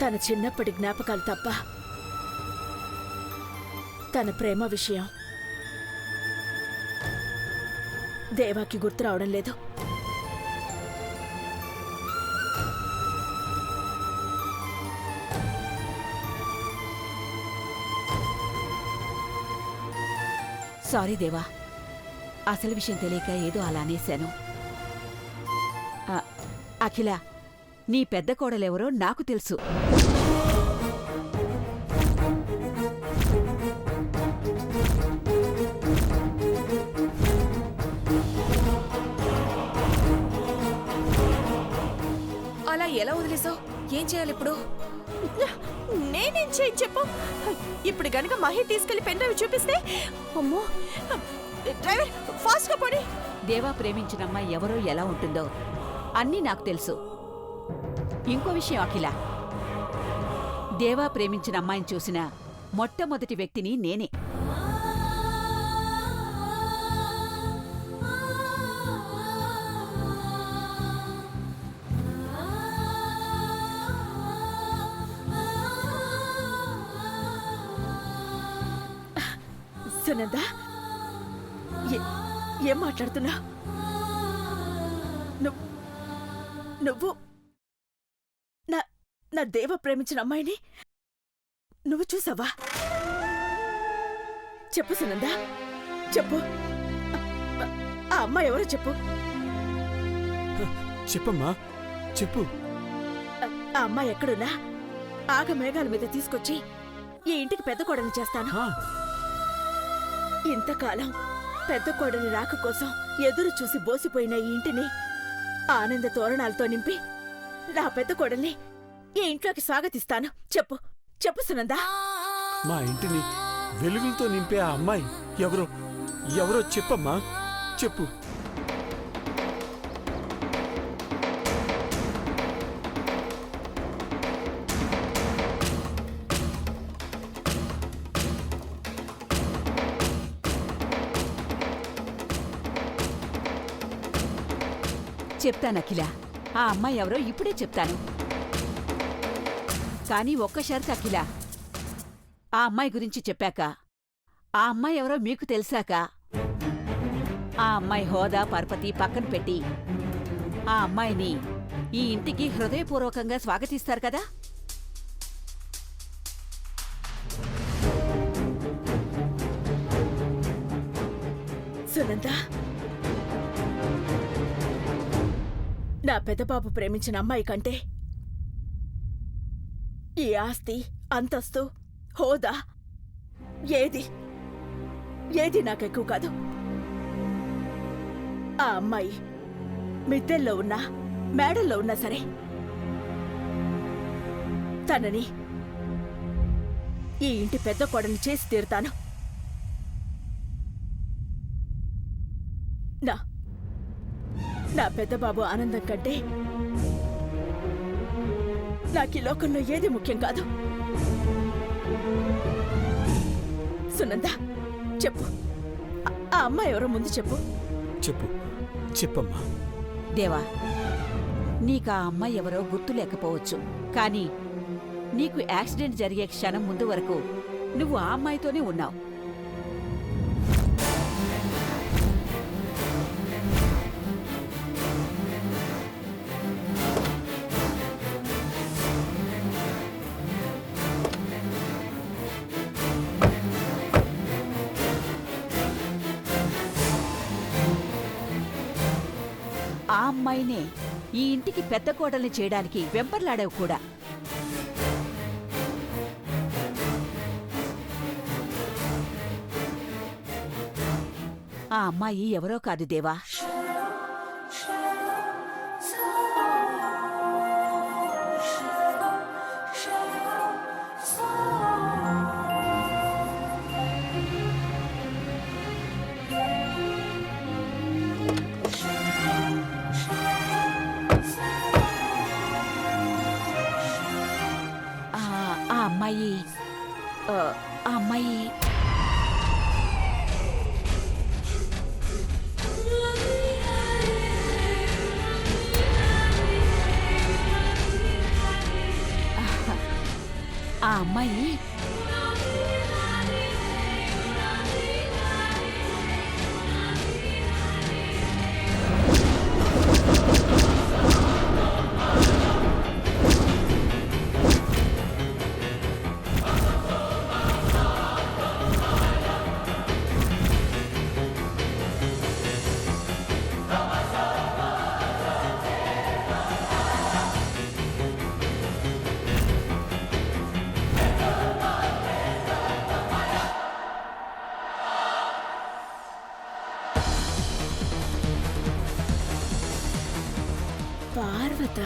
తన చిన్నప్పటి జ్ఞాపకాలు తప్ప తన ప్రేమ విషయం దేవాకి గుర్తు రావడం లేదు. సారీ దేవా, అసలు విషయం తెలియక ఏదో అలా అనేశాను. అఖిల, నీ పెద్ద కోడలెవరో నాకు తెలుసు. అలా ఎలా వదిలేసావు? ఏం చేయాలి ఇప్పుడు? నేనేం చేయి చెప్పు. ఇప్పుడు గనుక మహి తీసుకెళ్లి పెన్డ్రైవ్ చూపిస్తే, అమ్మో, డ్రైవర్ ఫాస్ట్ గా పోనీ. దేవా ప్రేమించిన అమ్మాయి ఎవరో ఎలా ఉంటుందో అన్నీ నాకు తెలుసు. ఇంకో విషయం అఖిల, దేవా ప్రేమించిన అమ్మాయిని చూసిన మొట్టమొదటి వ్యక్తిని నేనే. సునంద, ఏం మాట్లాడుతున్నా? నువ్వు నా దేవ ప్రేమించిన అమ్మాయిని నువ్వు చూసావా? చెప్పు సునంద, చెప్పు. ఆ అమ్మాయి ఎవరో చెప్పు. చెప్పమ్మా, చెప్పు. ఆ అమ్మాయి ఎక్కడున్నా ఆగ మేఘాల మీద తీసుకొచ్చి ఈ ఇంటికి పెద్ద కోడని చేస్తాను. ఇంతకాలం పెద్ద కోడని రాక కోసం ఎదురు చూసి బోసిపోయిన ఈ ఇంటిని ఆనంద తోరణాలతో నింపి నా పెద్ద కోడల్ని ఈ ఇంట్లోకి స్వాగతిస్తాను. చెప్పు, చెప్పు సునందా. మా ఇంటిని వెలుగులతో నింపే ఆ అమ్మాయి ఎవరో ఎవరో చెప్పమ్మా, చెప్పు. చెప్తాను అఖిల, ఆ అమ్మాయి ఎవరో ఇప్పుడే చెప్తాను. కానీ ఒక్క షరతు అఖిల, ఆ అమ్మాయి గురించి చెప్పాక, ఆ అమ్మాయి ఎవరో మీకు తెలిసాక, ఆ అమ్మాయి హోదా పరపతి పక్కన పెట్టి ఆ అమ్మాయిని ఈ ఇంటికి హృదయపూర్వకంగా స్వాగతిస్తారు కదా? సునంద, నా పెద్దబాబు ప్రేమించిన అమ్మాయి కంటే ఈ ఆస్తి, అంతస్తు, హోదా ఏది ఏది నాకెక్కువ కాదు. ఆ అమ్మాయి మిద్దెల్లో ఉన్నా మేడల్లో ఉన్నా సరే తనని ఈ ఇంటి పెద్ద కోడని చేసి తీరుతాను. నా పెద్దబాబు ఆనందం కంటే నాకీ లోకంలో ఏది ముఖ్యం కాదు. సునంద, చెప్పు. ఆ అమ్మాయి ఎవరో ముందు చెప్పు. చెప్పు, చెప్పమ్మా. దేవా, నీకా అమ్మాయి ఎవరో గుర్తు లేకపోవచ్చు, కానీ నీకు యాక్సిడెంట్ జరిగే క్షణం ముందు వరకు నువ్వు ఆ అమ్మాయితోనే ఉన్నావు. ఆ అమ్మాయినే ఈ ఇంటికి పెద్ద కోడల్ని చేయడానికి వెంపర్లాడావు కూడా. ఆ అమ్మాయి ఎవరో కాదు దేవా, ఆ అమ్మాయి పార్వత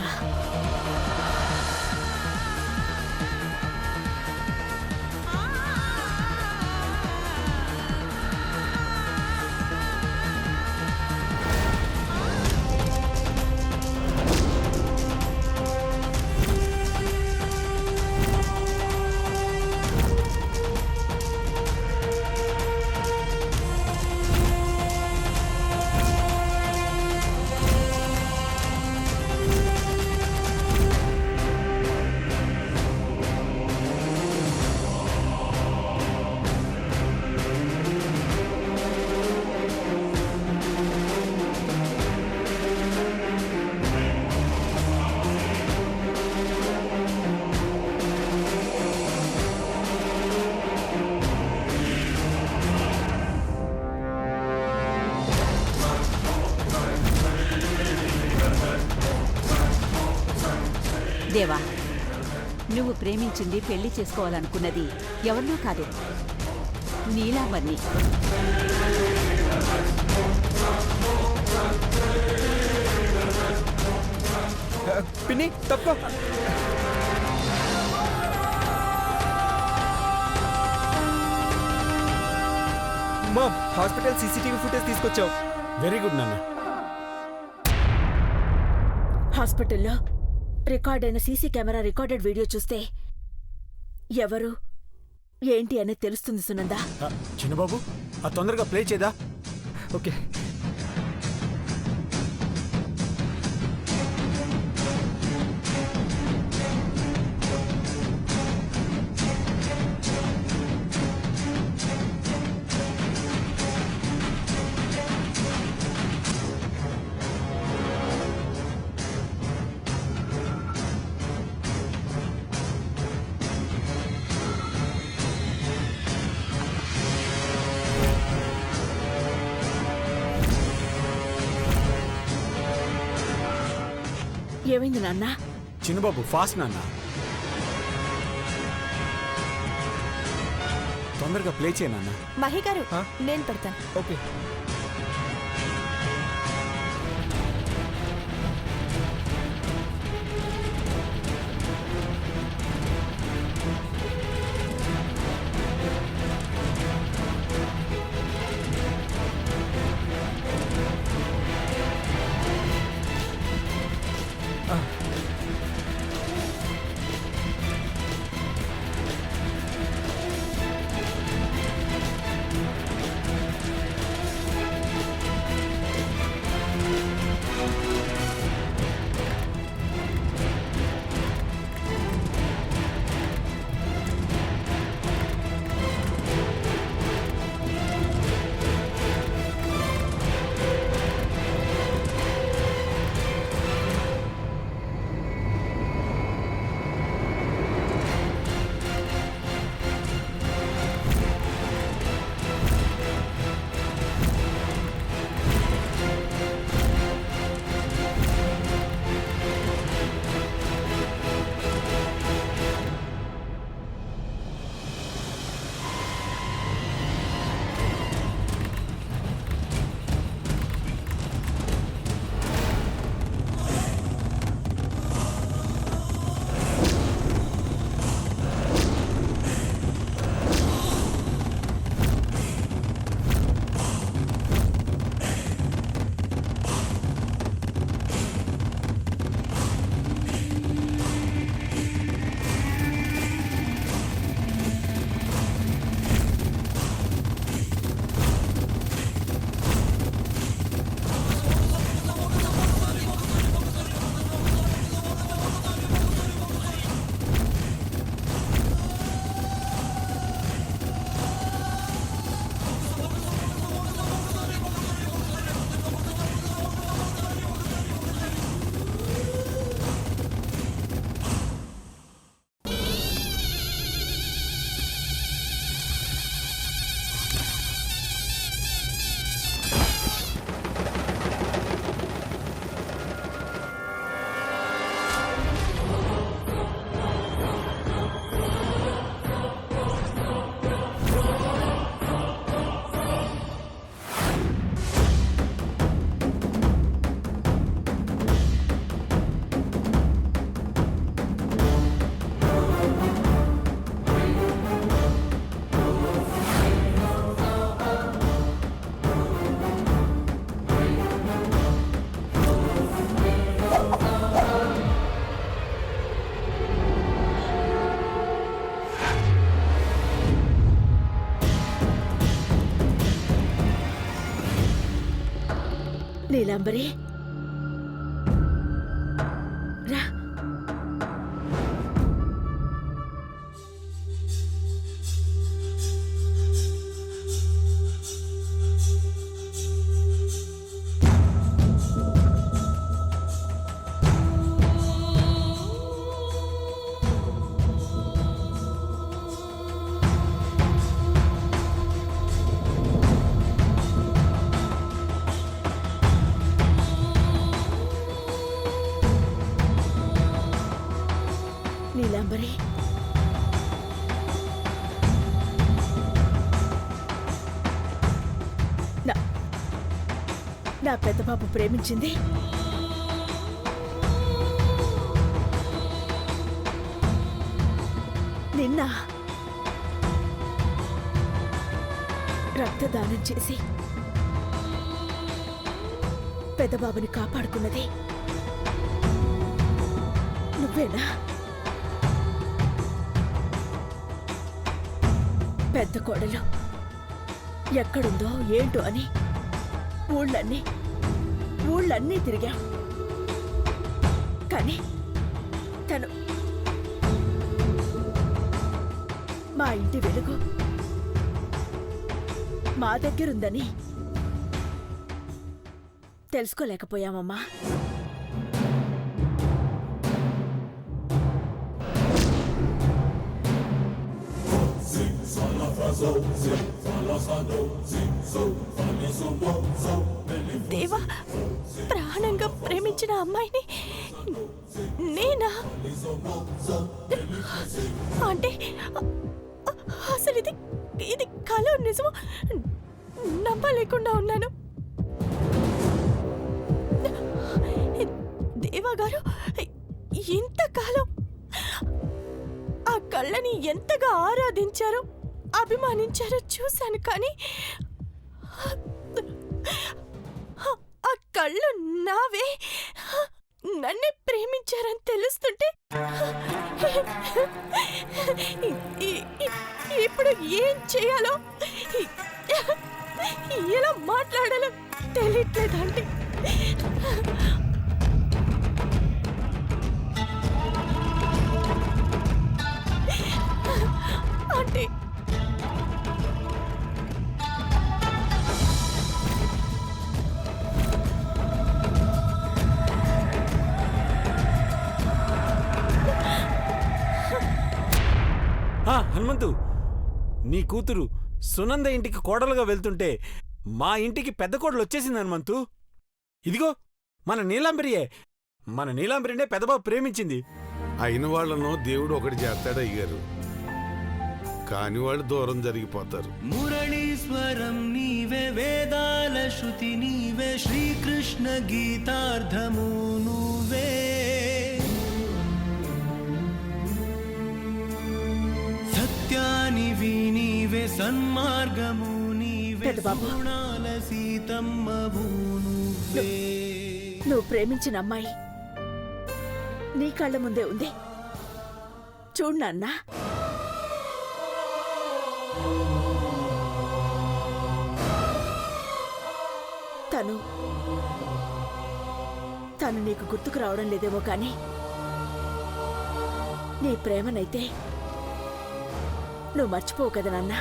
దేవా, నువ్వు ప్రేమించింది పెళ్లి చేసుకోవాలనుకున్నది ఎవరినో కాదు, నీలాంబర్ని. పిన్ని తప్ప మా హాస్పిటల్ సీసీటీవీ ఫుటేజ్ తీసుకొచ్చావు. వెరీ గుడ్ నాన్న. హాస్పిటల్లో రికార్డ్ అయిన సీసీ కెమెరా రికార్డెడ్ వీడియో చూస్తే ఎవరు ఏంటి అనేది తెలుస్తుంది సునందా. చిన్నబాబు ఆ తొందరగా ప్లే చేదా. ఓకే. ఏమైంది నాన్న? చిన్నబాబు ఫాస్ట్ నాన్న, తొందరగా ప్లే చేయ నాన్న. మహి గారు ఆ? నేను పెడతాను. ఓకే. నీలాంబరి రా. నీలాంబరి నా పెద్ద బాబు ప్రేమించింది నిన్న రక్తదానం చేసి పెద్దబాబుని కాపాడుకున్నది నువ్వేనా? పెద్ద కోడలు ఎక్కడుందో ఏంటో అని ఊళ్ళన్నీ తిరిగాం. కానీ తను మా ఇంటి వెలుగు మా దగ్గరుందని తెలుసుకోలేకపోయామమ్మా. దేవా ప్రాణంగా ప్రేమించిన అమ్మాయిని నేనా? అంటే అసలు ఇది కల నిజమో నమ్మలేకుండా ఉన్నాను. దేవా గారు ఇంతకాలం ఆ కళ్ళని ఎంతగా ఆరాధించారో అభిమానించారో చూశాను, కానీ ఆ కళ్ళు నావే నన్నే ప్రేమించారని తెలుస్తుంటే ఇప్పుడు ఏం చేయాలో ఎలా మాట్లాడాలో తెలియట్లేదండి. అంటే హనుమంతు, నీ కూతురు సునంద ఇంటికి కోడలుగా వెళ్తుంటే మా ఇంటికి పెద్ద కోడలు వచ్చేసింది హనుమంతు. ఇదిగో మన నీలాంబరినే పెద్దబాబు ప్రేమించింది. అయిన వాళ్లను దేవుడు ఒకటి చేస్తాడు అయ్యారు, కాని వాళ్ళు దూరం జరిగిపోతారు. మురళీశ్వరం నీవే, వేదాల శృతి నీవే, శ్రీకృష్ణ గీతార్థము నువ్వే. సత్యానివి నీవే, సన్మార్గము నీవే, గుణాల సీతమ్మవు నువ్వే. నువ్వు ప్రేమించిన అమ్మాయి నీ కళ్ళ ముందే ఉంది. చూడు నాన్నా, తను నీకు గుర్తుకు రావడం లేదేమో కానీ నీ ప్రేమనైతే నువ్వు మర్చిపోవు కదా నాన్నా.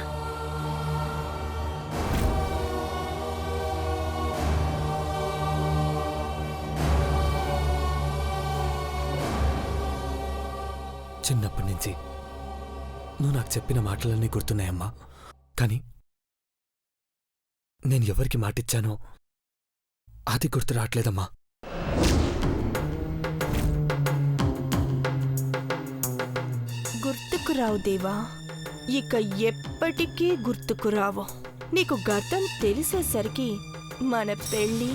చిన్నప్పటి నుంచి నువ్వు నాకు చెప్పిన మాటలన్నీ గుర్తున్నాయమ్మా, కానీ నేను ఎవరికి మాటిచ్చానో అది గుర్తు రావట్లేదమ్మా. గుర్తుకు రావు దేవా, ఇక ఎప్పటికీ గుర్తుకు రావు. నీకు గతం తెలిసేసరికి మన పెళ్ళి,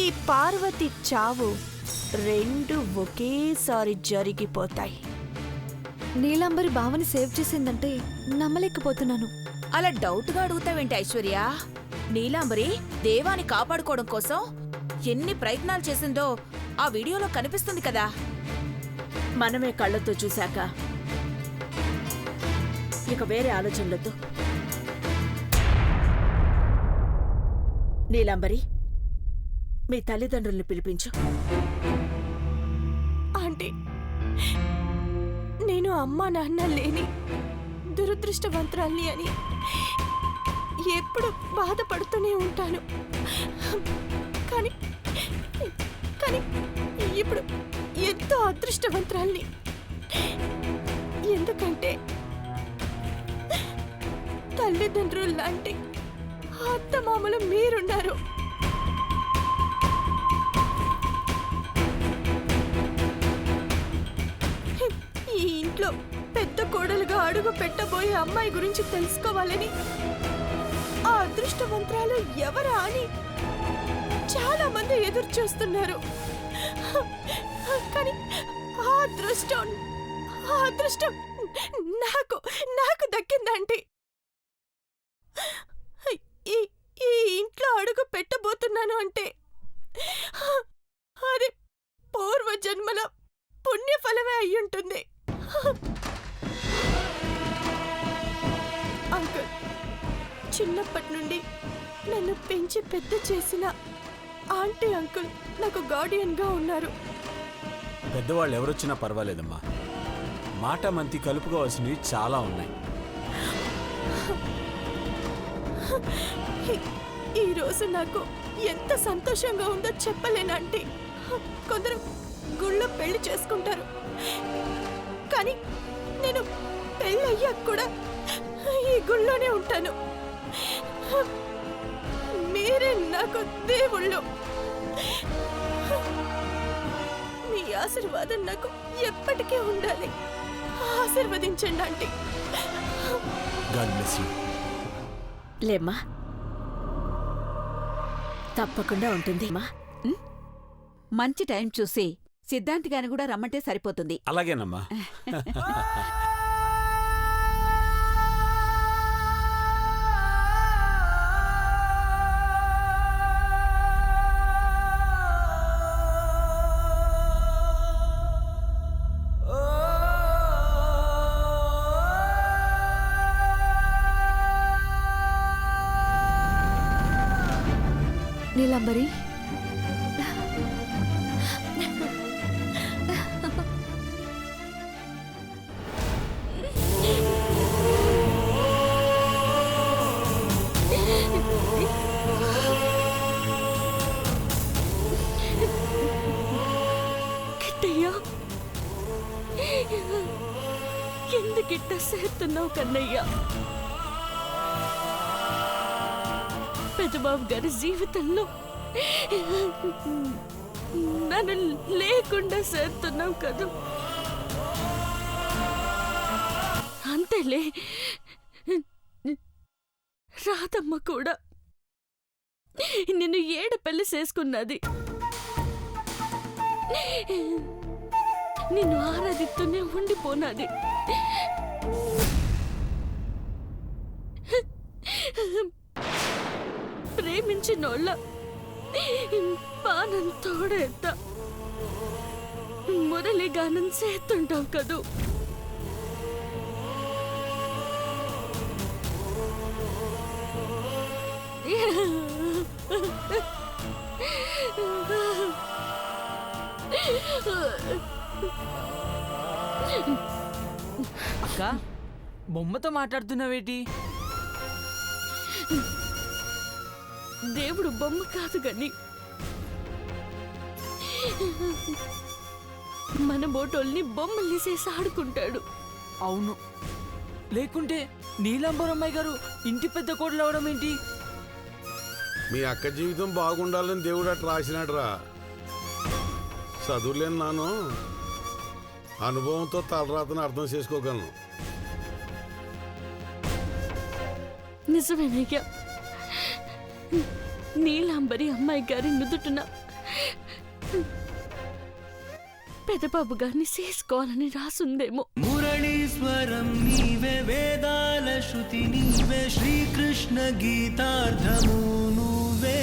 ఈ పార్వతి చావు రెండు ఒకేసారి జరిగిపోతాయి. నీలాంబరి భావని సేవ్ చేసిందంటే నమ్మలేకపోతున్నాను. అలా డౌట్గా అడుగుతావేంటి ఐశ్వర్య? నీలాంబరి దేవాని కాపాడుకోవడం కోసం ఎన్ని ప్రయత్నాలు చేసిందో ఆ వీడియోలో కనిపిస్తుంది కదా. మనమే కళ్ళతో చూశాక ఇక వేరే ఆలోచనలతో. నీలాంబరి, మీ తల్లిదండ్రుల్ని పిలిపించు. ఆంటీ, నేను అమ్మా నాన్న లేని దురదృష్టవంతురాల్ని అని ఎప్పుడు బాధపడుతూనే ఉంటాను. కానీ కానీ ఇప్పుడు ఎంతో అదృష్టవంతురాల్ని. ఎందుకంటే తల్లిదండ్రులు లాంటి అత్తమామలు మీరున్నారు. ఈ ఇంట్లో పెద్ద కోడలుగా అడుగు పెట్టబోయే అమ్మాయి గురించి తెలుసుకోవాలని ఆ అదృష్టవంతురాలు ఎవరా అని చాలా మంది ఎదురు చూస్తున్నారు. కానీ ఆ అదృష్టం నాకు నాకు దక్కిందంటే ఈ ఇంట్లో అడుగు పెట్టబోతున్నాను అంటే అది పూర్వ జన్మల పుణ్యఫలమే అయ్యుంటుంది. అంకుల్, చిన్నప్పటి నుండి నన్ను పెంచి పెద్ద చేసిన ఆంటీ అంకుల్ నాకు గార్డియన్ గా ఉన్నారు. పెద్దవాళ్ళు ఎవరొచ్చినా పర్వాలేదమ్మా. మాట మంతి కలుపుకోవాల్సినవి చాలా ఉన్నాయి. ఈ రోజు నాకు ఎంత సంతోషంగా ఉందో చెప్పలేనంటే. కొందరు గుళ్ళో పెళ్లి చేసుకుంటారు, కానీ నేను పెళ్ళయ్యాక కూడా ఈ గుళ్ళోనే ఉంటాను. మీరే నాకు దేవుళ్ళు. మీ ఆశీర్వాదం నాకు ఎప్పటికీ ఉండాలి. ఆశీర్వదించండి ఆంటీ. God bless you. లేమ్మా, తప్పకుండా ఉంటుంది మా. మంచి టైం చూసి సిద్ధాంతి గాని కూడా రమ్మంటే సరిపోతుంది. అలాగేనమ్మా. నీలాంబరి, కిట్టయ్యా, ఎందుకిట్ట సేస్తున్నావు కన్నయ్యా? పెద్దబాబు గారి జీవితంలో నన్ను లేకుండా చేస్తున్నావు కదా. అంతేలే, రాధమ్మ కూడా నిన్ను ఏడు పెళ్లి చేసుకున్నది. నిన్ను ఆరాధిస్తూనే ఉండిపోనాది. ప్రేమించినోళ్ళ పానం తోడేత మురళిగానం చేస్తుంటావు కదూ. అక్క, బొమ్మతో మాట్లాడుతున్నావేటి? దేవుడు బొమ్మ కాదు గాని మన బోటోల్ని బొమ్మల్ని చేసి ఆడుకుంటాడు. అవును, లేకుంటే నీలాంబరమ్మాయి గారు ఇంటి పెద్ద కోడలు అవడం ఏంటి? మీ అక్క జీవితం బాగుండాలని దేవుడు అట్లా రాసినాడురా. చదువులేని నాను అనుభవంతో తలరాతను అర్థం చేసుకోగలను. నిజమేనయ్యా, నీలాంబరి అమ్మాయి గారి నుదుటున పెదబాబు గారిని చేసుకోవాలని రాసుందేమో. మురళీశ్వరం నీవే, వేదాల శృతి నీవే, శ్రీకృష్ణ గీతార్థము నువ్వే.